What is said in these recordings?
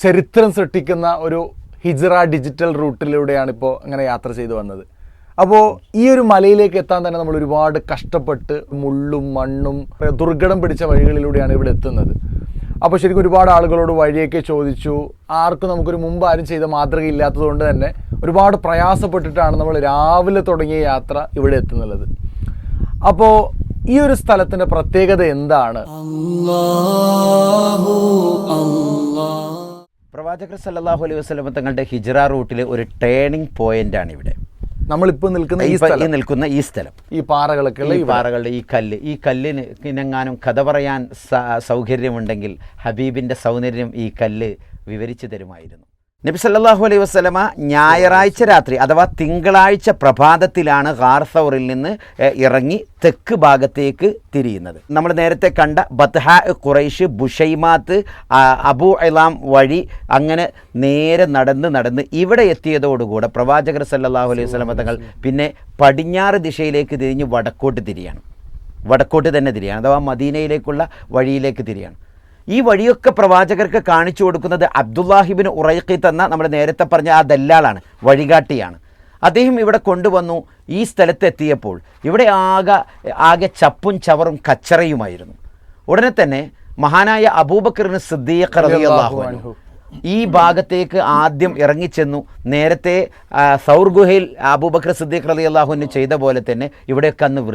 ചരിത്രം സൃഷ്ടിക്കുന്ന ഒരു ഹിജ്റ ഡിജിറ്റൽ റൂട്ടിലൂടെയാണ് ഇപ്പോൾ അങ്ങനെ യാത്ര ചെയ്തു വന്നത്. അപ്പോൾ ഈ ഒരു മലയിലേക്ക് എത്താൻ തന്നെ നമ്മൾ ഒരുപാട് കഷ്ടപ്പെട്ട് മുള്ളും മണ്ണും ദുർഘടം പിടിച്ച വഴികളിലൂടെയാണ് ഇവിടെ എത്തുന്നത്. അപ്പോൾ ശരിക്കും ഒരുപാട് ആളുകളോട് വഴിയൊക്കെ ചോദിച്ചു. ആർക്കും നമുക്കൊരു മുമ്പ് ആരും ചെയ്ത മാതൃകയില്ലാത്തത് കൊണ്ട് തന്നെ ഒരുപാട് പ്രയാസപ്പെട്ടിട്ടാണ് നമ്മൾ രാവിലെ തുടങ്ങിയ യാത്ര ഇവിടെ എത്തുന്നത്. അപ്പോൾ ഈ ഒരു സ്ഥലത്തിൻ്റെ പ്രത്യേകത എന്താണ്? പ്രവാചകർ സല്ലല്ലാഹു അലൈഹി വസല്ലം തങ്ങളുടെ ഹിജ്റ റൂട്ടിലെ ഒരു ടേണിംഗ് പോയിന്റാണ് ഇവിടെ നമ്മളിപ്പോൾ നിൽക്കുന്ന ഈ സ്ഥലം. ഈ പാറകളുടെ ഈ കല്ലിന് ഇനങ്ങാനും കഥ പറയാൻ സൗകര്യമുണ്ടെങ്കിൽ ഹബീബിൻ്റെ സൗന്ദര്യം ഈ കല്ല് വിവരിച്ചു തരുമായിരുന്നു. നബി സല്ലല്ലാഹു അലൈഹി വസല്ലമ ഞായറാഴ്ച രാത്രി അഥവാ തിങ്കളാഴ്ച പ്രഭാതത്തിലാണ് ഗാർ സൗറിൽ നിന്ന് ഇറങ്ങി തെക്ക് ഭാഗത്തേക്ക് തിരിയുന്നത്. നമ്മൾ നേരത്തെ കണ്ട ബത്ഹാ, ഖുറൈഷ്, ബുഷൈമാത്ത്, അബൂ ഇലാം വഴി അങ്ങനെ നേരെ നടന്ന് ഇവിടെ എത്തിയതോടുകൂടെ പ്രവാചകർ സല്ലല്ലാഹു അലൈഹി വസല്ലമ തങ്ങൾ പിന്നെ പടിഞ്ഞാറ് ദിശയിലേക്ക് തിരിഞ്ഞ് വടക്കോട്ട് തന്നെ തിരിയാണ് അഥവാ മദീനയിലേക്കുള്ള വഴിയിലേക്ക് തിരിയാണ്. ഈ വഴിയൊക്കെ പ്രവാചകർക്ക് കാണിച്ചു കൊടുക്കുന്നത് അബ്ദുല്ലാഹിബിൻ ഉറൈഖിത്ത് എന്ന നമ്മൾ നേരത്തെ പറഞ്ഞ ആ ദല്ലാളാണ്, വഴികാട്ടിയാണ്. അദ്ദേഹം ഇവിടെ കൊണ്ടുവന്നു. ഈ സ്ഥലത്തെത്തിയപ്പോൾ ഇവിടെ ആകെ ചപ്പും ചവറും കച്ചറയുമായിരുന്നു. ഉടനെ തന്നെ മഹാനായ അബൂബക്കർ സിദ്ദീഖ് റളിയല്ലാഹു അൻഹു ഈ ഭാഗത്തേക്ക് ആദ്യം ഇറങ്ങിച്ചെന്നു. നേരത്തെ സൗർ ഗുഹയിൽ അബൂബക്കർ സിദ്ദീഖ് റളിയല്ലാഹു അൻഹു ചെയ്ത പോലെ തന്നെ ഇവിടെയൊക്കെ അന്ന്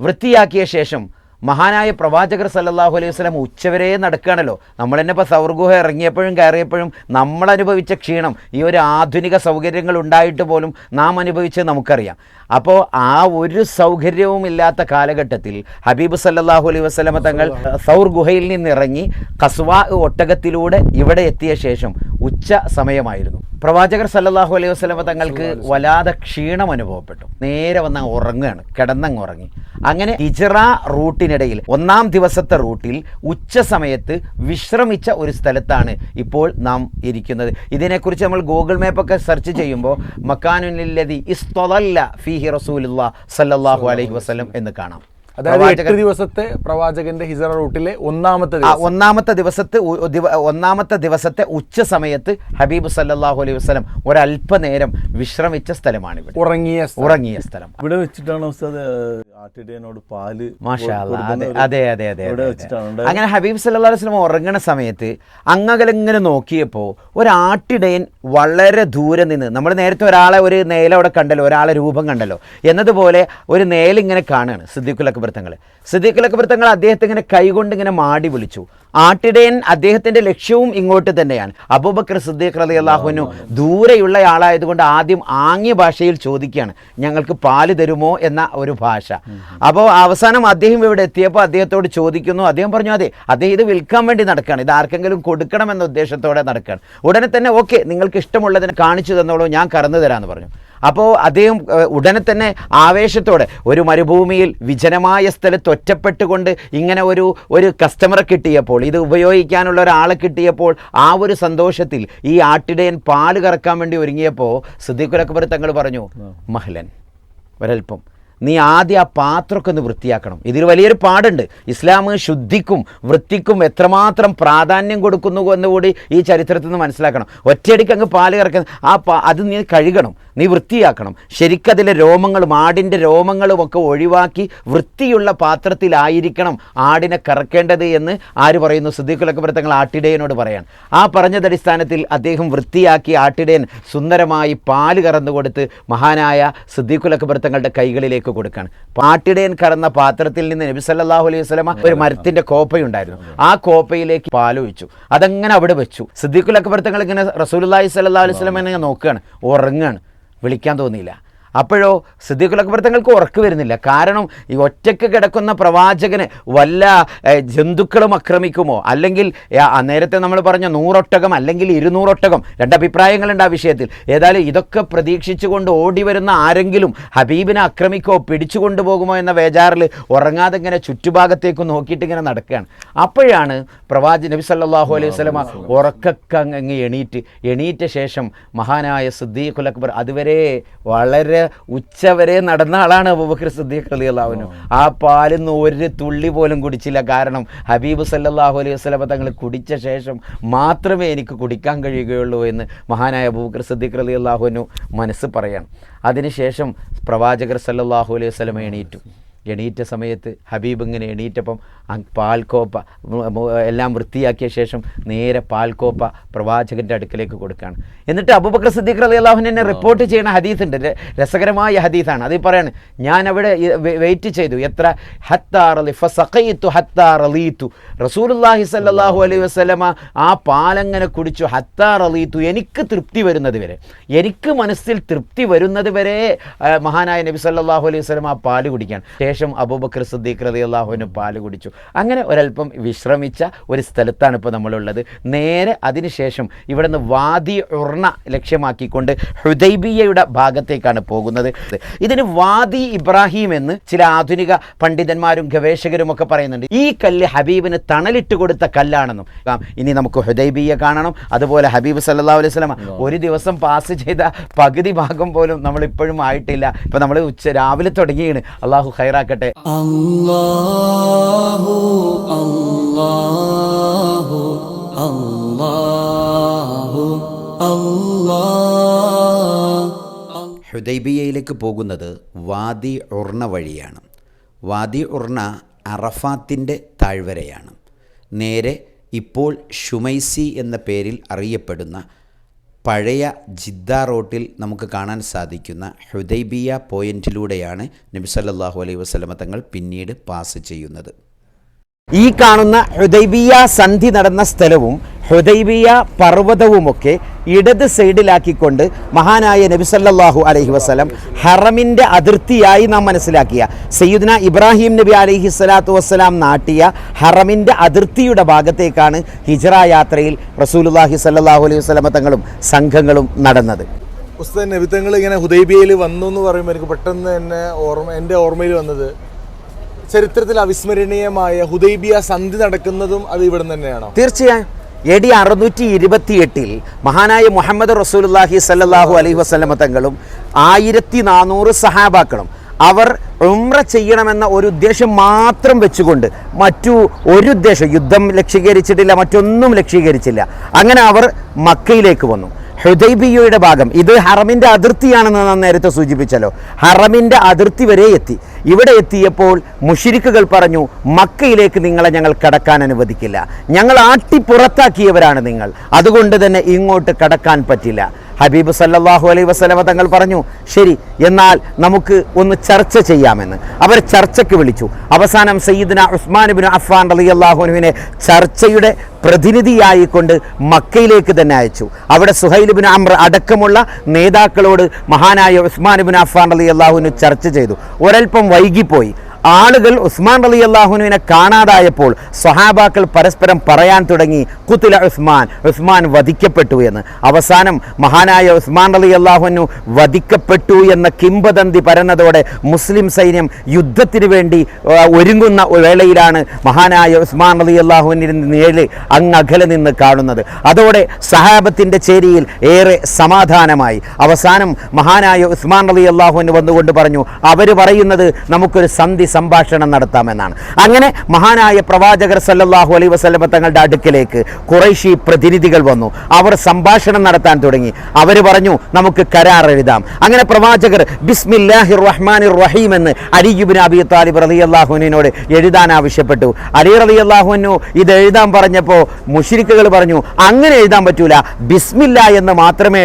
വൃത്തിയാക്കിയ ശേഷം മഹാനായ പ്രവാചകർ സല്ലല്ലാഹു അലൈഹി വസല്ലം ഉച്ചവരെ നടക്കുകയാണല്ലോ. നമ്മൾ തന്നെ ഇപ്പോൾ സൗർ ഗുഹ ഇറങ്ങിയപ്പോഴും കയറിയപ്പോഴും നമ്മൾ അനുഭവിച്ച ക്ഷീണം ഈ ഒരു ആധുനിക സൗകര്യങ്ങൾ ഉണ്ടായിട്ട് പോലും നാം അനുഭവിച്ചത് നമുക്കറിയാം. അപ്പോൾ ആ ഒരു സൗകര്യവും ഇല്ലാത്ത കാലഘട്ടത്തിൽ ഹബീബ് സല്ലല്ലാഹു അലൈഹി വസല്ലമ തങ്ങൾ സൗർ ഗുഹയിൽ നിന്നിറങ്ങി ഖസ്വാ ഒട്ടകത്തിലൂടെ ഇവിടെ എത്തിയ ശേഷം ഉച്ച സമയമായിരുന്നു. പ്രവാചകർ സല്ലല്ലാഹു അലൈഹി വസല്ലമ തങ്ങൾക്ക് വല്ലാതെ ക്ഷീണം അനുഭവപ്പെട്ടു. നേരെ വന്ന് കിടന്നങ്ങ് ഉറങ്ങി. അങ്ങനെ ഹിജ്റ റൂട്ടിനിടയിൽ ഒന്നാം ദിവസത്തെ റൂട്ടിൽ ഉച്ച സമയത്ത് വിശ്രമിച്ച ഒരു സ്ഥലത്താണ് ഇപ്പോൾ നാം ഇരിക്കുന്നത്. ഇതിനെക്കുറിച്ച് നമ്മൾ ഗൂഗിൾ മാപ്പൊക്കെ സെർച്ച് ചെയ്യുമ്പോൾ മക്കാനുല്ലദി ഇസ്തളല്ല ഫീഹി റസൂലുള്ളാഹി സ്വല്ലല്ലാഹു അലൈഹി വസല്ലം എന്ന് കാണാം. അതായത് 8 ദിവസത്തെ പ്രവാചകന്റെ ഹിജ്റ റൂട്ടിലെ ഒന്നാമത്തെ ദിവസത്തെ ഉച്ച സമയത്ത് ഹബീബ് സല്ലല്ലാഹു അലൈഹി വസല്ലം ഒരല്പനേരം വിശ്രമിച്ച സ്ഥലമാണ് ഇവിടെ, ഉറങ്ങിയ സ്ഥലം. ഇവിടെ വെച്ചിട്ടാണ് ആട്ടിടയനോട് പാല്. മാഷാ അല്ലാഹ്. അതെ. അങ്ങനെ ഹബീബ് സല്ലല്ലാഹു അലൈഹി വസല്ലം ഉറങ്ങുന്ന സമയത്ത് അങ്ങകലിങ്ങനെ നോക്കിയപ്പോൾ ഒരാട്ടിടയൻ വളരെ ദൂരെ നിന്ന്, നമ്മൾ നേരത്തെ ഒരു നേല അവിടെ കണ്ടല്ലോ, ഒരാളെ രൂപം കണ്ടല്ലോ എന്നതുപോലെ ഒരു നേലിങ്ങനെ കാണുകയാണ് സിദ്ദീഖുൽ അക്ബർ തങ്ങൾ അദ്ദേഹത്തെ ഇങ്ങനെ കൈകൊണ്ട് ഇങ്ങനെ മാടി വിളിച്ചു. ആട്ടിടയൻ അദ്ദേഹത്തിന്റെ ലക്ഷ്യവും ഇങ്ങോട്ട് തന്നെയാണ്. അബൂബക്കർ സിദ്ദീഖ് റളിയല്ലാഹു അൻഹു ദൂരെയുള്ള ആളായതുകൊണ്ട് ആദ്യം ആംഗ്യ ഭാഷയിൽ ചോദിക്കുകയാണ്, ഞങ്ങൾക്ക് പാല് തരുമോ എന്ന ഒരു ഭാഷ. അപ്പോൾ അവസാനം അദ്ദേഹം ഇവിടെ എത്തിയപ്പോൾ അദ്ദേഹത്തോട് ചോദിക്കുന്നു. അദ്ദേഹം പറഞ്ഞു അദ്ദേഹം ഇത് വിൽക്കാൻ വേണ്ടി നടക്കുകയാണ്, ഇത് ആർക്കെങ്കിലും കൊടുക്കണമെന്ന ഉദ്ദേശത്തോടെ നടക്കുകയാണ്. ഉടനെ തന്നെ ഓക്കെ, നിങ്ങൾക്ക് ഇഷ്ടമുള്ളതിനെ കാണിച്ചു തന്നോളൂ, ഞാൻ കറന്നു തരാമെന്ന് പറഞ്ഞു. അപ്പോൾ അദ്ദേഹം ഉടനെ തന്നെ ആവേശത്തോടെ ഒരു മരുഭൂമിയിൽ വിജനമായ സ്ഥലത്ത് ഒറ്റപ്പെട്ടുകൊണ്ട് ഇങ്ങനെ ഒരു കസ്റ്റമറെ കിട്ടിയപ്പോൾ, ഇത് ഉപയോഗിക്കാനുള്ള ഒരാളെ കിട്ടിയപ്പോൾ ആ ഒരു സന്തോഷത്തിൽ ഈ ആട്ടിടയൻ പാല് കറക്കാൻ വേണ്ടി ഒരുങ്ങിയപ്പോൾ സിദ്ദീഖുൽ അക്ബർ തങ്ങൾ പറഞ്ഞു, മഹ്ലൻ, ഒരൽപ്പം നീ ആദ്യം ആ പാത്രമൊക്കെ ഒന്ന് വൃത്തിയാക്കണം. ഇതിൽ വലിയൊരു പാടുണ്ട്. ഇസ്ലാം ശുദ്ധിക്കും വൃത്തിക്കും എത്രമാത്രം പ്രാധാന്യം കൊടുക്കുന്നു എന്നുകൂടി ഈ ചരിത്രത്തിൽ നിന്ന് മനസ്സിലാക്കണം. ഒറ്റയടിക്ക് അങ്ങ് പാല് കറക്കുന്ന അത് നീ കഴുകണം, നീ വൃത്തിയാക്കണം. ശരിക്കതിലെ രോമങ്ങളും ആടിൻ്റെ രോമങ്ങളും ഒക്കെ ഒഴിവാക്കി വൃത്തിയുള്ള പാത്രത്തിലായിരിക്കണം ആടിനെ കറക്കേണ്ടത് എന്ന് ആര് പറയുന്നു? സിദ്ദീഖുൽ അക്ബർ തങ്ങൾ ആട്ടിടയനോട് പറയാൻ. ആ പറഞ്ഞതടിസ്ഥാനത്തിൽ അദ്ദേഹം വൃത്തിയാക്കി ആട്ടിടയൻ സുന്ദരമായി പാല് കറന്നു കൊടുത്ത് മഹാനായ സിദ്ദീഖുൽ അക്ബർ തങ്ങളുടെ കൈകളിലേക്ക് കൊടുക്കാണ്. പാട്ടിടയൻ കറന്ന പാത്രത്തിൽ നിന്ന് നബി സല്ലല്ലാഹു അലൈഹി വസല്ലമ ഒരു മരത്തിന്റെ കോപ്പയുണ്ടായിരുന്നു, ആ കോപ്പയിലേക്ക് പാലൊഴിച്ചു. അതങ്ങനെ അവിടെ വെച്ചു. സിദ്ദീഖുൽ അക്ബർ തങ്ങൾ ഇങ്ങനെ റസൂലുള്ളാഹി സ്വല്ലല്ലാഹു അലൈഹി വസല്ലമയെ നോക്കുകയാണ്, ഉറങ്ങാണ്, വിളിക്കാൻ തോന്നിയില്ല. അപ്പോഴോ സിദ്ദീഖുൽ അക്ബർ തങ്ങൾക്ക് ഉറക്ക് വരുന്നില്ല. കാരണം ഈ ഒറ്റയ്ക്ക് കിടക്കുന്ന പ്രവാചകന് വല്ല ജന്തുക്കളും ആക്രമിക്കുമോ, അല്ലെങ്കിൽ നേരത്തെ നമ്മൾ പറഞ്ഞ 100 ഒട്ടകം അല്ലെങ്കിൽ 200 ഒട്ടകം, രണ്ടഭിപ്രായങ്ങളുണ്ട് ആ വിഷയത്തിൽ. ഏതായാലും ഇതൊക്കെ പ്രതീക്ഷിച്ചുകൊണ്ട് ഓടി വരുന്ന ആരെങ്കിലും ഹബീബിനെ ആക്രമിക്കോ പിടിച്ചു കൊണ്ടുപോകുമോ എന്ന വേജാറിൽ ഉറങ്ങാതെ ഇങ്ങനെ ചുറ്റുഭാഗത്തേക്ക് നോക്കിയിട്ട് ഇങ്ങനെ നടക്കുകയാണ്. അപ്പോഴാണ് നബി സല്ലല്ലാഹു അലൈഹി വസല്ലമ ഉറക്കൊക്കെ അങ്ങ് എണീറ്റ ശേഷം മഹാനായ സിദ്ദീഖുൽ അക്ബർ അതുവരെ വളരെ രാവിലെ ഉച്ചവരെ നടന്ന ആളാണ് അബൂബക്കർ സിദ്ദീഖ് റളിയല്ലാഹു അൻഹു. ആ പാലിൽ നിന്ന് ഒരു തുള്ളി പോലും കുടിച്ചില്ല. കാരണം ഹബീബ് സല്ലല്ലാഹു അലൈഹി വസല്ലം തങ്ങൾ കുടിച്ച ശേഷം മാത്രമേ എനിക്ക് കുടിക്കാൻ കഴിയുകയുള്ളൂ എന്ന് മഹാനായ അബൂബക്കർ സിദ്ദീഖ് റളിയല്ലാഹു അൻഹു മനസ്സ് പറയണം. അതിനുശേഷം പ്രവാചകർ സല്ലല്ലാഹു അലൈഹി വസല്ലം എണീറ്റ സമയത്ത് ഹബീബ് ഇങ്ങനെ എണീറ്റപ്പം പാൽക്കോപ്പ എല്ലാം വൃത്തിയാക്കിയ ശേഷം നേരെ പാൽക്കോപ്പ പ്രവാചകൻ്റെ അടുക്കലേക്ക് കൊടുക്കുകയാണ്. എന്നിട്ട് അബൂബക്കർ സിദ്ദീഖ് റളിയല്ലാഹു അൻഹു റിപ്പോർട്ട് ചെയ്യുന്ന ഹദീസുണ്ട്, രസകരമായ ഹദീസാണ്. അതിൽ പറയാണ്, ഞാൻ അവിടെ വെയിറ്റ് ചെയ്തു, എത്ര ഹത്താ റളി ഫസഖൈതു ഹത്താ റളീതു, റസൂലുള്ളാഹി സ്വല്ലല്ലാഹു അലൈഹി വസല്ലമ ആ പാലങ്ങനെ കുടിച്ചു, ഹത്താ റളീതു, എനിക്ക് തൃപ്തി വരുന്നത് വരെ, എനിക്ക് മനസ്സിൽ തൃപ്തി വരുന്നത് വരെ മഹാനായ നബി സല്ലല്ലാഹു അലൈഹി വസല്ലമ ആ പാല് കുടിക്കാൻ. ശേഷം അബൂബക്കർ സിദ്ദീഖ് റളിയല്ലാഹു അൻഹു പാല് കുടിച്ചു. അങ്ങനെ ഒരല്പം വിശ്രമിച്ച ഒരു സ്ഥലത്താണ് ഇപ്പോൾ നമ്മളുള്ളത്. നേരെ അതിനുശേഷം ഇവിടെ നിന്ന് വാദി ഉർണ ലക്ഷ്യമാക്കിക്കൊണ്ട് ഹുദൈബിയയുടെ ഭാഗത്തേക്കാണ് പോകുന്നത്. ഇതിന് വാദി ഇബ്രാഹിം എന്ന് ചില ആധുനിക പണ്ഡിതന്മാരും ഗവേഷകരും ഒക്കെ പറയുന്നുണ്ട്. ഈ കല്ല് ഹബീബിന് തണലിട്ട് കൊടുത്ത കല്ലാണെന്നും. ഇനി നമുക്ക് ഹുദൈബിയ കാണണം. അതുപോലെ ഹബീബ് സല്ലല്ലാഹു അലൈഹി വസല്ലം ഒരു ദിവസം പാസ് ചെയ്ത പകുതി ഭാഗം പോലും നമ്മൾ ഇപ്പോഴും ആയിട്ടില്ല. ഇപ്പം നമ്മൾ രാവിലെ തുടങ്ങിയാണ്. അള്ളാഹു ഖൈറാക്കട്ടെ. അല്ലാഹു അല്ലാഹു അല്ലാഹു അല്ലാഹു. ഹുദൈബിയയിലേക്ക് പോകുന്നത് വാദി ഉർണ വഴിയാണ്. വാദി ഉർണ അറഫാത്തിൻ്റെ താഴ്വരയാണ്. നേരെ ഇപ്പോൾ ഷുമൈസി എന്ന പേരിൽ അറിയപ്പെടുന്ന പഴയ ജിദ്ദ റോട്ടിൽ നമുക്ക് കാണാൻ സാധിക്കുന്ന ഹുദൈബിയ പോയിന്റിലൂടെയാണ് നബി സല്ലല്ലാഹു അലൈഹി വസല്ലമ തങ്ങൾ പിന്നീട് പാസ് ചെയ്യുന്നത്. ഈ കാണുന്ന ഹുദൈബിയ സന്ധി നടന്ന സ്ഥലവും ഹുദൈബിയ പർവ്വതവുമൊക്കെ ഇടത് സൈഡിലാക്കിക്കൊണ്ട് മഹാനായ നബി സല്ലല്ലാഹു അലൈഹി വസല്ലം ഹറമിൻ്റെ അതിർത്തിയായി നാം മനസ്സിലാക്കിയ സയ്യിദ്ന ഇബ്രാഹിം നബി അലൈഹി സ്വലാത്തു വസ്സലാം നാട്ടിയ ഹറമിൻ്റെ അതിർത്തിയുടെ ഭാഗത്തേക്കാണ് ഹിജ്റ യാത്രയിൽ റസൂലുള്ളാഹി സല്ലല്ലാഹു അലൈഹി വസല്ലം തങ്ങളും സംഘങ്ങളും നടന്നത്. ഉസ്താദ്, നബി തങ്ങൾ ഇങ്ങനെ ഹുദൈബിയയിൽ വന്നു എന്ന് പറയുമ്പോൾ എനിക്ക് പെട്ടെന്ന് തന്നെ എൻ്റെ ഓർമ്മയിൽ വന്നത് ചരിത്രത്തിൽ അവിസ്മരണീയമായ ഹുദൈബിയ സന്ധി നടക്കുന്നതും അത് ഇവിടെ തന്നെയാണോ? തീർച്ചയായും. AD 628 മഹാനായ മുഹമ്മദ് റസൂലുള്ളാഹി സല്ലല്ലാഹു അലൈഹി വസല്ലമ തങ്ങളും 1400 സഹാബാക്കളും അവർ ഉംറ ചെയ്യണമെന്ന ഒരു ഉദ്ദേശം മാത്രം വെച്ചുകൊണ്ട് മറ്റു ഒരു ഉദ്ദേശം, യുദ്ധം ലക്ഷ്യീകരിച്ചിട്ടില്ല, മറ്റൊന്നും ലക്ഷ്യീകരിച്ചില്ല. അങ്ങനെ അവർ മക്കയിലേക്ക് വന്നു. ഹുദൈബിയയുടെ ഭാഗം, ഇത് ഹറമിൻ്റെ അതിർത്തിയാണെന്ന് നാം നേരത്തെ സൂചിപ്പിച്ചല്ലോ. ഹറമിൻ്റെ അതിർത്തി വരെ എത്തി. ഇവിടെ എത്തിയപ്പോൾ മുശ്രിക്കുകൾ പറഞ്ഞു, മക്കയിലേക്ക് നിങ്ങളെ ഞങ്ങൾ കടക്കാൻ അനുവദിക്കില്ല, ഞങ്ങൾ ആട്ടിപ്പുറത്താക്കിയവരാണ് നിങ്ങൾ, അതുകൊണ്ട് തന്നെ ഇങ്ങോട്ട് കടക്കാൻ പറ്റില്ല. ഹബീബ് സല്ലല്ലാഹു അലൈഹി വസല്ലമ തങ്ങൾ പറഞ്ഞു, ശരി, എന്നാൽ നമുക്ക് ഒന്ന് ചർച്ച ചെയ്യാമെന്ന്. അവർ ചർച്ചയ്ക്ക് വിളിച്ചു. അവസാനം സയ്യിദ്ന ഉസ്മാൻ ഇബ്നു അഫ്ഫാൻ റളിയല്ലാഹു അൻഹുവിനെ ചർച്ചയുടെ പ്രതിനിധിയായിക്കൊണ്ട് മക്കയിലേക്ക് തന്നെ അയച്ചു. അവിടെ സുഹൈൽ ഇബ്നു അംർ അടക്കമുള്ള നേതാക്കളോട് മഹാനായ ഉസ്മാൻ ഇബ്നു അഫ്ഫാൻ റളിയല്ലാഹു അൻഹു ചർച്ച ചെയ്തു. ഒരൽപ്പം വൈകിപ്പോയി. ആളുകൾ ഉസ്മാൻ റളിയല്ലാഹു അൻഹുവിനെ കാണാതായപ്പോൾ സ്വഹാബാക്കൾ പരസ്പരം പറയാൻ തുടങ്ങി, ഖുതില ഉസ്മാൻ, ഉസ്മാൻ വധിക്കപ്പെട്ടു എന്ന്. അവസാനം മഹാനായ ഉസ്മാൻ റളിയല്ലാഹു അൻഹു വധിക്കപ്പെട്ടു എന്ന കിംവദന്തി പരന്നതോടെ മുസ്ലിം സൈന്യം യുദ്ധത്തിന് വേണ്ടി ഒരുങ്ങുന്ന വേളയിലാണ് മഹാനായ ഉസ്മാൻ റളിയല്ലാഹു അൻഹുവിന്റെ നേരെ അങ്ങകലെ നിന്ന് കാണുന്നത്. അതോടെ സഹാബത്തിന്റെ ചേരിയിൽ ഏറെ സമാധാനമായി. അവസാനം മഹാനായ ഉസ്മാൻ റളിയല്ലാഹു അൻഹു വന്നുകൊണ്ട് പറഞ്ഞു, അവർ പറയുന്നത് നമുക്കൊരു സന്ധി സംഭാഷണം നടത്താമെന്നാണ്. അങ്ങനെ മഹാനായ പ്രവാചകർ സല്ലല്ലാഹു അലൈഹി വസല്ലമ തങ്ങളുടെ അടുക്കലേക്ക് ഖുറൈശി പ്രതിനിധികൾ വന്നു. അവർ സംഭാഷണം നടത്താൻ തുടങ്ങി. അവർ പറഞ്ഞു, നമുക്ക് കരാർ എഴുതാം. അങ്ങനെ പ്രവാചകർ ബിസ്മില്ലാഹിർ റഹ്മാനിർ റഹീം എന്ന് അലി ഇബ്നു അബീ താലിബ് റളിയല്ലാഹു അൻഹുവിനോട് എഴുതാൻ ആവശ്യപ്പെട്ടു. അലി റളിയല്ലാഹു അൻഹു ഇത് എഴുതാൻ പറഞ്ഞപ്പോൾ മുശ്രിക്കുകൾ പറഞ്ഞു, അങ്ങനെ എഴുതാൻ പറ്റൂല, ബിസ്മില്ലാ എന്ന് മാത്രമേ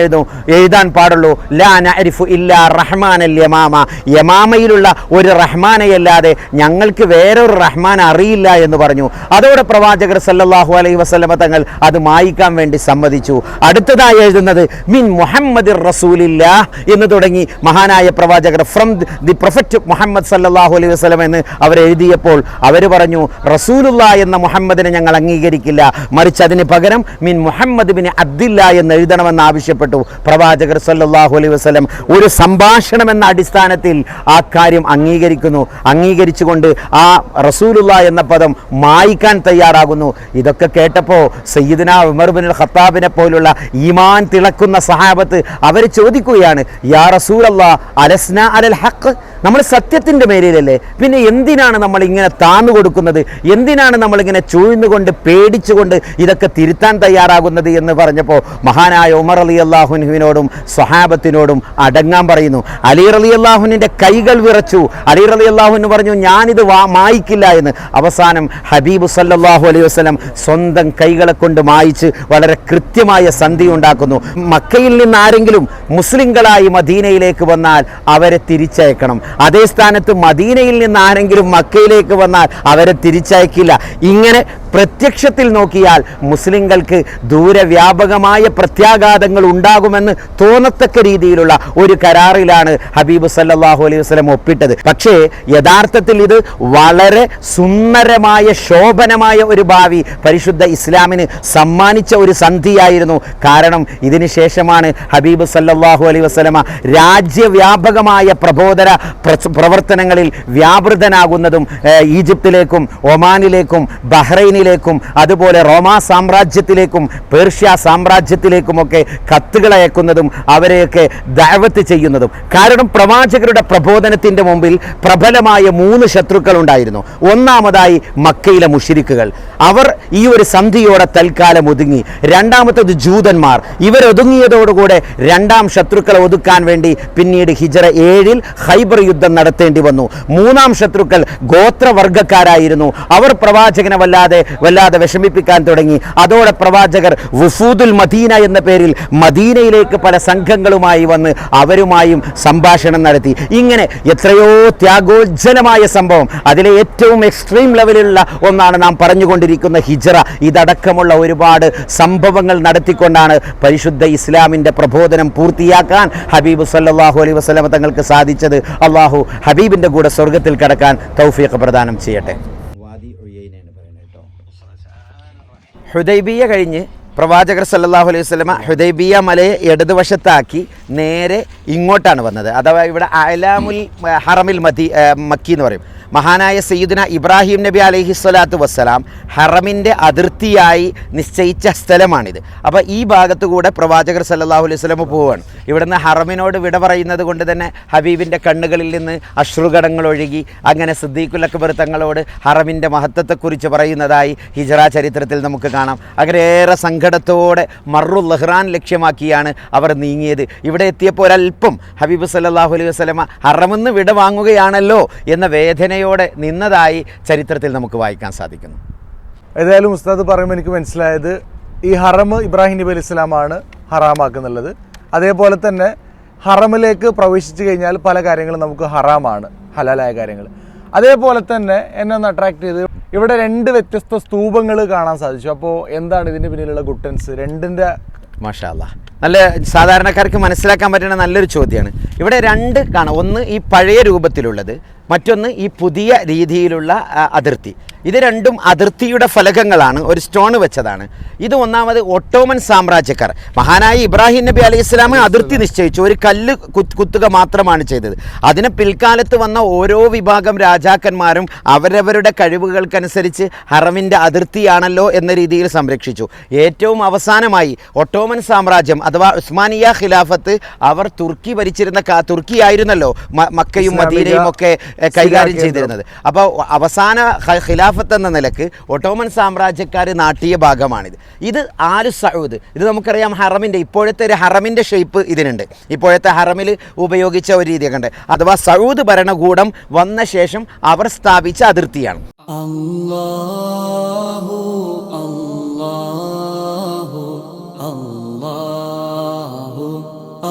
എഴുതാൻ പാടുള്ളൂ. ലാ നഅരിഫു ഇല്ലാ റഹ്മാനൽ യമാമ, യമാമയിലുള്ള ഒരു റഹ്മാനയല്ലാതെ ഞങ്ങൾക്ക് വേറൊരു റഹ്മാൻ അറിയില്ല എന്ന് പറഞ്ഞു. അതോടെ പ്രവാചകർ സല്ലല്ലാഹു അലൈഹി വസല്ലമ തങ്ങൾ അത് മായ്ക്കാൻ വേണ്ടി സമ്മതിച്ചു. അടുത്തതായി എഴുതുന്നത് മിൻ മുഹമ്മദിർ റസൂലില്ലാഹ് എന്ന് തുടങ്ങി മഹാനായ പ്രവാചകർ ഫ്രം ദി പ്രൊഫറ്റ് മുഹമ്മദ് സല്ലല്ലാഹു അലൈഹി വസല്ലം എന്ന് അവർ എഴുതിയപ്പോൾ അവർ പറഞ്ഞു, റസൂലുള്ളാഹ് എന്ന മുഹമ്മദിനെ ഞങ്ങൾ അംഗീകരിക്കില്ല, മറിച്ച് അതിന് പകരം മിൻ മുഹമ്മദ് ബിൻ അബ്ദില്ലാ എന്ന് എഴുതണമെന്ന് ആവശ്യപ്പെട്ടു. പ്രവാചകർ സല്ലല്ലാഹു അലൈഹി വസല്ലം ഒരു സംഭാഷണം എന്ന അടിസ്ഥാനത്തിൽ ആ കാര്യം അംഗീകരിക്കുന്നു. അംഗീകരിച്ചുകൊണ്ട് ആ റസൂലുള്ള എന്ന പദം മായ്ക്കാൻ തയ്യാറാകുന്നു. ഇതൊക്കെ കേട്ടപ്പോൾ സയ്യിദുനാ ഉമർ ഇബ്നുൽ ഖത്താബിനെ പോലുള്ള ഈമാൻ തിളക്കുന്ന സഹാബത്ത് അവർ ചോദിക്കുകയാണ്, യാ റസൂലല്ലാഹ് അലസ്ന അലൽ ഹഖ്, നമ്മൾ സത്യത്തിൻ്റെ മേലിലല്ലേ, പിന്നെ എന്തിനാണ് നമ്മൾ ഇങ്ങനെ താന്നു കൊടുക്കുന്നത്, എന്തിനാണ് നമ്മളിങ്ങനെ ചൂഴ്ന്നുകൊണ്ട് പേടിച്ചുകൊണ്ട് ഇതൊക്കെ തിരുത്താൻ തയ്യാറാകുന്നത് എന്ന് പറഞ്ഞപ്പോൾ മഹാനായ ഉമർ റളിയല്ലാഹുവിനോടും സ്വഹാബത്തിനോടും അടങ്ങാൻ പറയുന്നു. അലി റളിയല്ലാഹുവിൻ്റെ കൈകൾ വിറച്ചു. അലി റളിയല്ലാഹു പറഞ്ഞു, ഞാനിത് മായ്ക്കില്ല എന്ന്. അവസാനം ഹബീബ് സല്ലല്ലാഹു അലൈഹി വസല്ലം സ്വന്തം കൈകളെ കൊണ്ട് മായിച്ച് വളരെ കൃത്യമായ സന്ധി ഉണ്ടാക്കുന്നു. മക്കയിൽ നിന്ന് ആരെങ്കിലും മുസ്ലിങ്ങളായി മദീനയിലേക്ക് വന്നാൽ അവരെ തിരിച്ചയക്കണം. അതേ സ്ഥാനത്ത് മദീനയിൽ നിന്ന് ആരെങ്കിലും മക്കയിലേക്ക് വന്നാൽ അവരെ തിരിച്ചയക്കില്ല. ഇങ്ങനെ പ്രത്യക്ഷത്തിൽ നോക്കിയാൽ മുസ്ലിങ്ങൾക്ക് ദൂരവ്യാപകമായ പ്രത്യാഘാതങ്ങൾ ഉണ്ടാകുമെന്ന് തോന്നത്തക്ക രീതിയിലുള്ള ഒരു കരാറിലാണ് ഹബീബ് സല്ലല്ലാഹു അലൈഹി വസല്ലം ഒപ്പിട്ടത്. പക്ഷേ യഥാർത്ഥത്തിൽ ഇത് വളരെ സുന്ദരമായ ശോഭനമായ ഒരു ഭാവി പരിശുദ്ധ ഇസ്ലാമിന് സമ്മാനിച്ച ഒരു സന്ധിയായിരുന്നു. കാരണം ഇതിന് ശേഷമാണ് ഹബീബ് സല്ലല്ലാഹു അലൈഹി വസല്ലമ രാജ്യവ്യാപകമായ പ്രബോധന പ്രവർത്തനങ്ങളിൽ വ്യാപൃതനാകുന്നതും ഈജിപ്തിലേക്കും ഒമാനിലേക്കും ബഹ്റൈനിലേക്കും അതുപോലെ റോമാ സാമ്രാജ്യത്തിലേക്കും പേർഷ്യ സാമ്രാജ്യത്തിലേക്കുമൊക്കെ കത്തുകൾ അയക്കുന്നതും അവരെയൊക്കെ ദഅവത്ത് ചെയ്യുന്നതും. കാരണം പ്രവാചകരുടെ പ്രബോധനത്തിൻ്റെ മുമ്പിൽ പ്രബലമായ 3 ശത്രുക്കൾ ഉണ്ടായിരുന്നു. ഒന്നാമതായി മക്കയിലെ മുശ്രിക്കുകൾ, അവർ ഈ ഒരു സന്ധിയോടെ തൽക്കാലം ഒതുങ്ങി. രണ്ടാമത്തത് ജൂതന്മാർ, ഇവരൊതുങ്ങിയതോടുകൂടെ രണ്ടാം ശത്രുക്കളെ ഒതുക്കാൻ വേണ്ടി പിന്നീട് ഹിജ്റ 7 ഖൈബർ യുദ്ധം നടത്തേണ്ടി വന്നു. മൂന്നാം ശത്രുക്കൾ ഗോത്രവർഗക്കാരായിരുന്നു. അവർ പ്രവാചകനെ വല്ലാതെ വിഷമിപ്പിക്കാൻ തുടങ്ങി. അതോടെ പ്രവാചകർ വുഫൂദുൽ മദീന എന്ന പേരിൽ മദീനയിലേക്ക് പല സംഘങ്ങളുമായി വന്ന് അവരുമായും സംഭാഷണം നടത്തി. ഇങ്ങനെ എത്രയോ ത്യാഗോജ്ജലമായ സംഭവം, അതിലെ ഏറ്റവും എക്സ്ട്രീം ലെവലിലുള്ള ഒന്നാണ് നാം പറഞ്ഞുകൊണ്ടിരിക്കുന്ന ഹിജ്റ. ഇതടക്കമുള്ള ഒരുപാട് സംഭവങ്ങൾ നടത്തിക്കൊണ്ടാണ് പരിശുദ്ധ ഇസ്ലാമിൻ്റെ പ്രബോധനം പൂർത്തിയാക്കാൻ ഹബീബ് സല്ലല്ലാഹു അലൈഹി വസല്ലം തങ്ങൾക്ക് സാധിച്ചത്. അള്ളാഹു ഹബീബിൻ്റെ കൂടെ സ്വർഗത്തിൽ കടക്കാൻ തൗഫീഖ് പ്രദാനം ചെയ്യട്ടെ. ഹുദൈബിയ കഴിഞ്ഞ് പ്രവാചകർ സല്ലല്ലാഹു അലൈഹി വസല്ലമ ഹുദൈബിയ മലയെ ഇടതുവശത്താക്കി നേരെ ഇങ്ങോട്ടാണ് വന്നത്. അഥവാ ഇവിടെ അലാമുൽ ഹറമിൽ മക്കി എന്ന് പറയും. മഹാനായ സയ്യിദുന ഇബ്രാഹിം നബി അലൈഹി സ്വലാത്തു വസ്സലാം ഹറമിൻ്റെ അതിർത്തിയായി നിശ്ചയിച്ച സ്ഥലമാണിത്. അപ്പോൾ ഈ ഭാഗത്തു കൂടെ പ്രവാചകർ സല്ലല്ലാഹു അലൈഹി വസല്ലം പോവുകയാണ്. ഇവിടുന്ന് ഹറമിനോട് വിട പറയുന്നത് കൊണ്ട് തന്നെ ഹബീബിൻ്റെ കണ്ണുകളിൽ നിന്ന് അശ്രുകടങ്ങൾ ഒഴുകി. അങ്ങനെ സിദ്ദീഖുൽ അക്ബർ തങ്ങളോട് ഹറമിൻ്റെ മഹത്വത്തെക്കുറിച്ച് പറയുന്നതായി ഹിജ്റ ചരിത്രത്തിൽ നമുക്ക് കാണാം. അങ്ങനെയേറെ സങ്കടത്തോടെ മർറുൽ ലഹ്റാൻ ലക്ഷ്യമാക്കിയാണ് അവർ നീങ്ങിയത്. ഇവിടെ എത്തിയപ്പോൾ ഒരല്പം ഹബീബ് സല്ലല്ലാഹു അലൈഹി വസല്ലമ ഹറമിന്ന് വിട വാങ്ങുകയാണല്ലോ എന്ന വേദനയോടെ നിന്നതായി ചരിത്രത്തിൽ നമുക്ക് വായിക്കാൻ സാധിക്കുന്നു. ഏതായാലും ഉസ്താദ് പറയുമ്പോൾ എനിക്ക് മനസ്സിലായത് ഈ ഹറം ഇബ്രാഹിം നബി അലൈഹി സ്വലാമാണ് ഹറാമാക്കുന്നുള്ളത്. അതേപോലെ തന്നെ ഹറമിലേക്ക് പ്രവേശിച്ചു കഴിഞ്ഞാൽ പല കാര്യങ്ങളും നമുക്ക് ഹറാമാണ്, ഹലാലായ കാര്യങ്ങൾ. അതേപോലെ തന്നെ എന്നെ ഒന്ന് അട്രാക്ട് ചെയ്ത് ഇവിടെ 2 വ്യത്യസ്ത സ്തൂപങ്ങൾ കാണാൻ സാധിച്ചു. അപ്പോൾ എന്താണ് ഇതിൻ്റെ പിന്നിലുള്ള ഗുട്ടൻസ്? രണ്ടിൻ്റെ മാഷാ അല്ലാഹ്, നല്ല സാധാരണക്കാർക്ക് മനസ്സിലാക്കാൻ പറ്റുന്ന നല്ലൊരു ചോദ്യമാണ്. ഇവിടെ 2 കാണാം. ഒന്ന് ഈ പഴയ രൂപത്തിലുള്ളത്, മറ്റൊന്ന് ഈ പുതിയ രീതിയിലുള്ള അതിർത്തി. ഇത് രണ്ടും അതിർത്തിയുടെ ഫലകങ്ങളാണ്, ഒരു സ്റ്റോൺ വെച്ചതാണ്. ഇത് ഒന്നാമത് ഒട്ടോമൻ സാമ്രാജ്യക്കാർ, മഹാനായ ഇബ്രാഹിം നബി അലൈഹി ഇസ്ലാമെ അതിർത്തി നിശ്ചയിച്ചു, ഒരു കല്ല് കുത്തുക മാത്രമാണ് ചെയ്തത്. അതിന് പിൽക്കാലത്ത് വന്ന ഓരോ വിഭാഗം രാജാക്കന്മാരും അവരവരുടെ കഴിവുകൾക്കനുസരിച്ച് ഹറമിൻ്റെ അതിർത്തിയാണല്ലോ എന്ന രീതിയിൽ സംരക്ഷിച്ചു. ഏറ്റവും അവസാനമായി ഒട്ടോമൻ സാമ്രാജ്യം അഥവാ ഉസ്മാനിയ ഖിലാഫത്ത്, അവർ തുർക്കി ഭരിച്ചിരുന്ന തുർക്കിയായിരുന്നല്ലോ മക്കയും മദീനയും ഒക്കെ കൈകാര്യം ചെയ്തിരുന്നത്. അപ്പോൾ അവസാന ഖിലാഫത്ത് എന്ന നിലക്ക് ഒട്ടോമൻ സാമ്രാജ്യക്കാർ നാട്ടിയ ഭാഗമാണിത്. ഇത് ആലു സഊദ്, ഇത് നമുക്കറിയാം ഹറമിൻ്റെ ഇപ്പോഴത്തെ ഒരു ഹറമിൻ്റെ ഷേപ്പ് ഇതിനുണ്ട്. ഇപ്പോഴത്തെ ഹറമിൽ ഉപയോഗിച്ച ഒരു രീതിയൊക്കെ ഉണ്ട്. അഥവാ സഊദ് ഭരണകൂടം വന്ന ശേഷം അവർ സ്ഥാപിച്ച അതിർത്തിയാണ്. അല്ലാഹു അല്ലാഹു അല്ലാഹു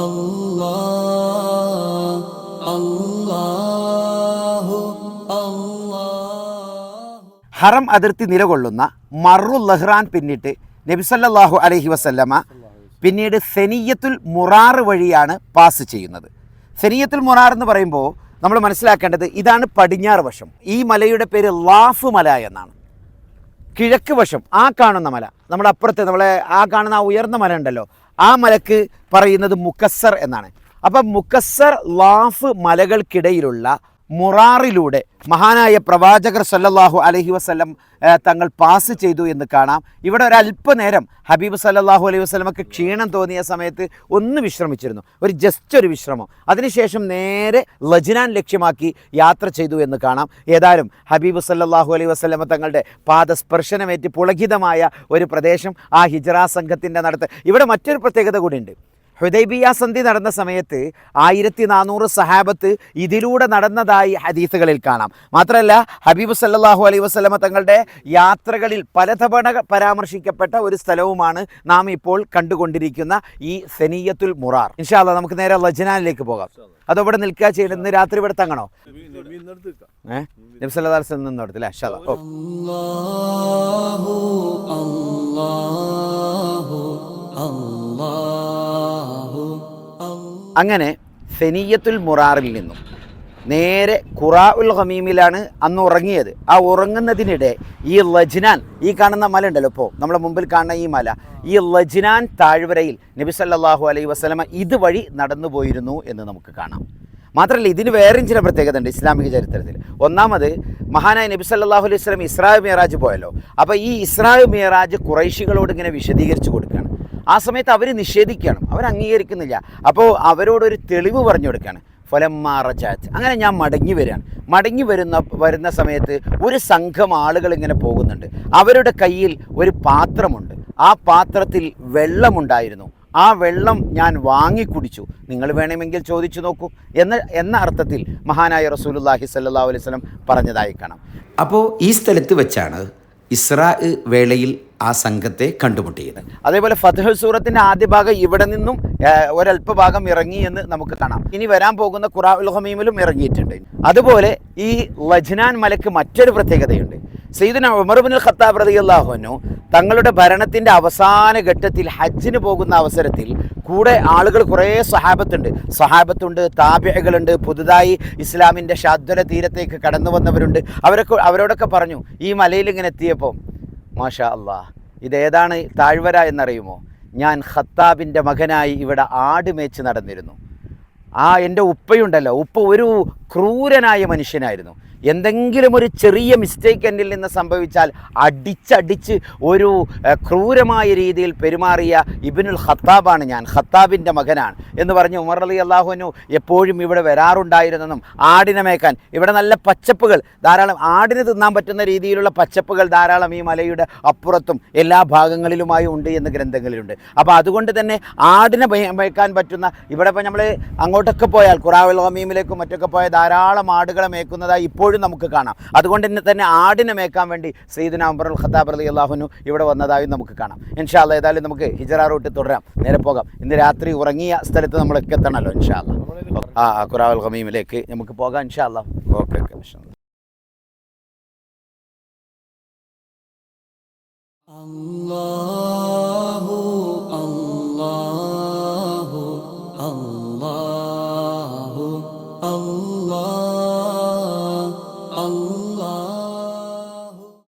അല്ലാഹു അല്ലാഹു. ഹറം അതിർത്തി നിലകൊള്ളുന്ന മർറുൽ ലഹ്റാൻ പിന്നിട്ട് നബി സല്ലല്ലാഹു അലൈഹി വസല്ലമ പിന്നീട് സെനിയത്തുൽ മുറാർ വഴിയാണ് പാസ് ചെയ്യുന്നത്. സെനിയത്തുൽ മുറാർ എന്ന് പറയുമ്പോൾ നമ്മൾ മനസ്സിലാക്കേണ്ടത് ഇതാണ് പടിഞ്ഞാറ് വശം. ഈ മലയുടെ പേര് ലാഫ് മല എന്നാണ്. കിഴക്ക് വശം ആ കാണുന്ന മല, നമ്മുടെ അപ്പുറത്ത് നമ്മളെ ആ കാണുന്ന ആ ഉയർന്ന മല ഉണ്ടല്ലോ, ആ മലക്ക് പറയുന്നത് മുക്കസ്സർ എന്നാണ്. അപ്പം മുക്കസ്സർ ലാഫ് മലകൾക്കിടയിലുള്ള മുറാറിലൂടെ മഹാനായ പ്രവാചകർ സല്ലല്ലാഹു അലൈഹി വസല്ലം തങ്ങൾ പാസ് ചെയ്തു എന്ന് കാണാം. ഇവിടെ ഒരല്പനേരം ഹബീബ് സല്ലല്ലാഹു അലൈഹി വസല്ലമക്ക് ക്ഷീണം തോന്നിയ സമയത്ത് ഒന്ന് വിശ്രമിച്ചിരുന്നു, ഒരു വിശ്രമം. അതിനുശേഷം നേരെ ലജ്നാൻ ലക്ഷ്യമാക്കി യാത്ര ചെയ്തു എന്ന് കാണാം. ഏതായാലും ഹബീബ് സല്ലല്ലാഹു അലൈഹി വസല്ലമ തങ്ങളുടെ പാദസ്പർശനമേറ്റ് പുളകിതമായ ഒരു പ്രദേശം ആ ഹിജ്റ സംഘത്തിൻ്റെ നടത്ത്. ഇവിടെ മറ്റൊരു പ്രത്യേകത കൂടിയുണ്ട്. ഹുദൈബിയ സന്ധി നടന്ന സമയത്ത് 1400 സഹാബത്ത് ഇതിലൂടെ നടന്നതായി ഹദീസുകളിൽ കാണാം. മാത്രമല്ല ഹബീബ് സല്ലല്ലാഹു അലൈഹി വസല്ലമ തങ്ങളുടെ യാത്രകളിൽ പലതവണ പരാമർശിക്കപ്പെട്ട ഒരു സ്ഥലവുമാണ് നാം ഇപ്പോൾ കണ്ടുകൊണ്ടിരിക്കുന്ന ഈ സനിയത്തുൽ മുറാർ. ഇൻഷാ അല്ലാഹ് നമുക്ക് നേരെ ലജ്നാനിലേക്ക് പോകാം. അതവിടെ നിൽക്കുക ചെയ്യണം. ഇന്ന് രാത്രി ഇവിടെ തങ്ങണോ? നബി സല്ലല്ലാഹു അലൈഹി വസല്ലം നിന്നോടത്തില്ലേ? ഇൻഷാ അല്ലാഹ്. അങ്ങനെ സനിയത്തുൽ മുറാറിൽ നിന്നും നേരെ ഖുറാ ഉൽ ഖമീമിലാണ് അന്ന് ഉറങ്ങിയത്. ആ ഉറങ്ങുന്നതിനിടെ ഈ ലജ്നാൻ, ഈ കാണുന്ന മല ഉണ്ടല്ലോ, ഇപ്പോൾ നമ്മളെ മുമ്പിൽ കാണുന്ന ഈ മല, ഈ ലജ്നാൻ താഴ്വരയിൽ നബി സല്ലല്ലാഹു അലൈഹി വസല്ലമ ഇതുവഴി നടന്നു പോയിരുന്നു എന്ന് നമുക്ക് കാണാം. മാത്രമല്ല ഇതിന് വേറെയും ചില പ്രത്യേകത ഉണ്ട് ഇസ്ലാമിക ചരിത്രത്തിൽ. ഒന്നാമത് മഹാനായ നബി സല്ലല്ലാഹു അലൈഹി വസല്ലം ഇസ്രാ മിഅ്റാജ് പോയല്ലോ. അപ്പോൾ ഈ ഇസ്രാ മിഅ്റാജ് ഖുറൈശികളോട് ഇങ്ങനെ വിശദീകരിച്ചു കൊടുക്കുകയാണ്. ആ സമയത്ത് അവർ നിഷേധിക്കുകയാണ്, അവർ അംഗീകരിക്കുന്നില്ല. അപ്പോൾ അവരോടൊരു തെളിവ് പറഞ്ഞു കൊടുക്കുകയാണ്. ഫലമ്മാ റജഅത്, അങ്ങനെ ഞാൻ മടങ്ങി വരുന്ന സമയത്ത് ഒരു സംഘം ആളുകൾ ഇങ്ങനെ പോകുന്നുണ്ട്. അവരുടെ കയ്യിൽ ഒരു പാത്രമുണ്ട്. ആ പാത്രത്തിൽ വെള്ളമുണ്ടായിരുന്നു. ആ വെള്ളം ഞാൻ വാങ്ങിക്കുടിച്ചു, നിങ്ങൾ വേണമെങ്കിൽ ചോദിച്ചു നോക്കൂ എന്ന അർത്ഥത്തിൽ മഹാനായ റസൂലുള്ളാഹി സ്വല്ലല്ലാഹു അലൈഹി വസല്ലം പറഞ്ഞതായി കാണാം. അപ്പോൾ ഈ സ്ഥലത്ത് വെച്ചാണ് ഇസ്രാ വേളയിൽ ആ സംഘത്തെ കണ്ടുമുട്ടിയത്. അതേപോലെ ഫത്ഹ് സൂറത്തിൻ്റെ ആദ്യ ഭാഗം ഇവിടെ നിന്നും ഒരല്പഭാഗം ഇറങ്ങി എന്ന് നമുക്ക് കാണാം. ഇനി വരാൻ പോകുന്ന ഖുറാ ഉൽ ഖമീമിലും ഇറങ്ങിയിട്ടുണ്ട്. അതുപോലെ ഈ ലജ്നാൻ മലക്ക് മറ്റൊരു പ്രത്യേകതയുണ്ട്. സയ്യിദുനാ ഉമർ ഇബ്നുൽ ഖത്താബ് റളിയല്ലാഹു അൻഹു തങ്ങളുടെ ഭരണത്തിൻ്റെ അവസാന ഘട്ടത്തിൽ ഹജ്ജിന് പോകുന്ന അവസരത്തിൽ കൂടെ ആളുകൾ കുറേ സഹാബത്തുണ്ട്, താബിഈകളുണ്ട്, പുതുതായി ഇസ്ലാമിൻ്റെ ശാദ്വല തീരത്തേക്ക് കടന്നു വന്നവരുണ്ട്. അവരോടൊക്കെ പറഞ്ഞു, ഈ മലയിൽ ഇങ്ങനെ എത്തിയപ്പോൾ മാഷാ അല്ലാഹ്, ഇതേതാണ് താഴ്വര എന്നറിയുമോ? ഞാൻ ഖത്താബിൻ്റെ മകനായി ഇവിടെ ആട് മേച്ച് നടന്നിരുന്നു. എൻ്റെ ഉപ്പയുണ്ടല്ലോ, ഉപ്പ ഒരു ക്രൂരനായ മനുഷ്യനായിരുന്നു. എന്തെങ്കിലും ഒരു ചെറിയ മിസ്റ്റേക്ക് എന്നിൽ നിന്ന് സംഭവിച്ചാൽ അടിച്ചടിച്ച് ഒരു ക്രൂരമായ രീതിയിൽ പെരുമാറിയ ഇബ്നുൽ ഖത്താബാണ് ഞാൻ, ഖത്താബിൻ്റെ മകനാണ് എന്ന് പറഞ്ഞ് ഉമർ റളിയല്ലാഹു അൻഹു എപ്പോഴും ഇവിടെ വരാറുണ്ടായിരുന്നെന്നും ആടിനെ മേക്കാൻ ഇവിടെ നല്ല പച്ചപ്പുകൾ ധാരാളം, ആടിന് തിന്നാൻ പറ്റുന്ന രീതിയിലുള്ള പച്ചപ്പുകൾ ധാരാളം ഈ മലയുടെ അപ്പുറത്തും എല്ലാ ഭാഗങ്ങളിലുമായി ഉണ്ട് എന്ന് ഗ്രന്ഥങ്ങളിലുണ്ട്. അപ്പോൾ അതുകൊണ്ട് തന്നെ ആടിനെ മേക്കാൻ പറ്റുന്ന, ഇവിടെ ഇപ്പോൾ നമ്മൾ അങ്ങോട്ടൊക്കെ പോയാൽ ഖുറാ ഉൽ ഖമീമിലേക്കും മറ്റൊക്കെ പോയ ധാരാളം ആടുകളെ മേക്കുന്നതായി ഇപ്പോഴും നമുക്ക് കാണാം. അതുകൊണ്ട് തന്നെ ആടിനെ മേക്കാൻ വേണ്ടി സയ്യിദുനാ ഉമർ അൽ ഖത്താബ് റളിയല്ലാഹു അൻഹു ഇവിടെ വന്നതായും നമുക്ക് കാണാം. ഇൻഷാ അല്ലാഹ് ഏതായാലും നമുക്ക് ഹിജ്റ റൂട്ട് തുടരാം, നേരെ പോകാം. ഇന്ന് രാത്രി ഉറങ്ങിയ സ്ഥലത്ത് നമ്മളൊക്കെ എത്തണമല്ലോ ഇൻഷാ അല്ലാഹ്. ഖുറാ ഉൽ ഖമീമിലേക്ക് നമുക്ക് പോകാം ഇൻഷാ അല്ലാഹ്. ഓക്കെ. അല്ലാഹു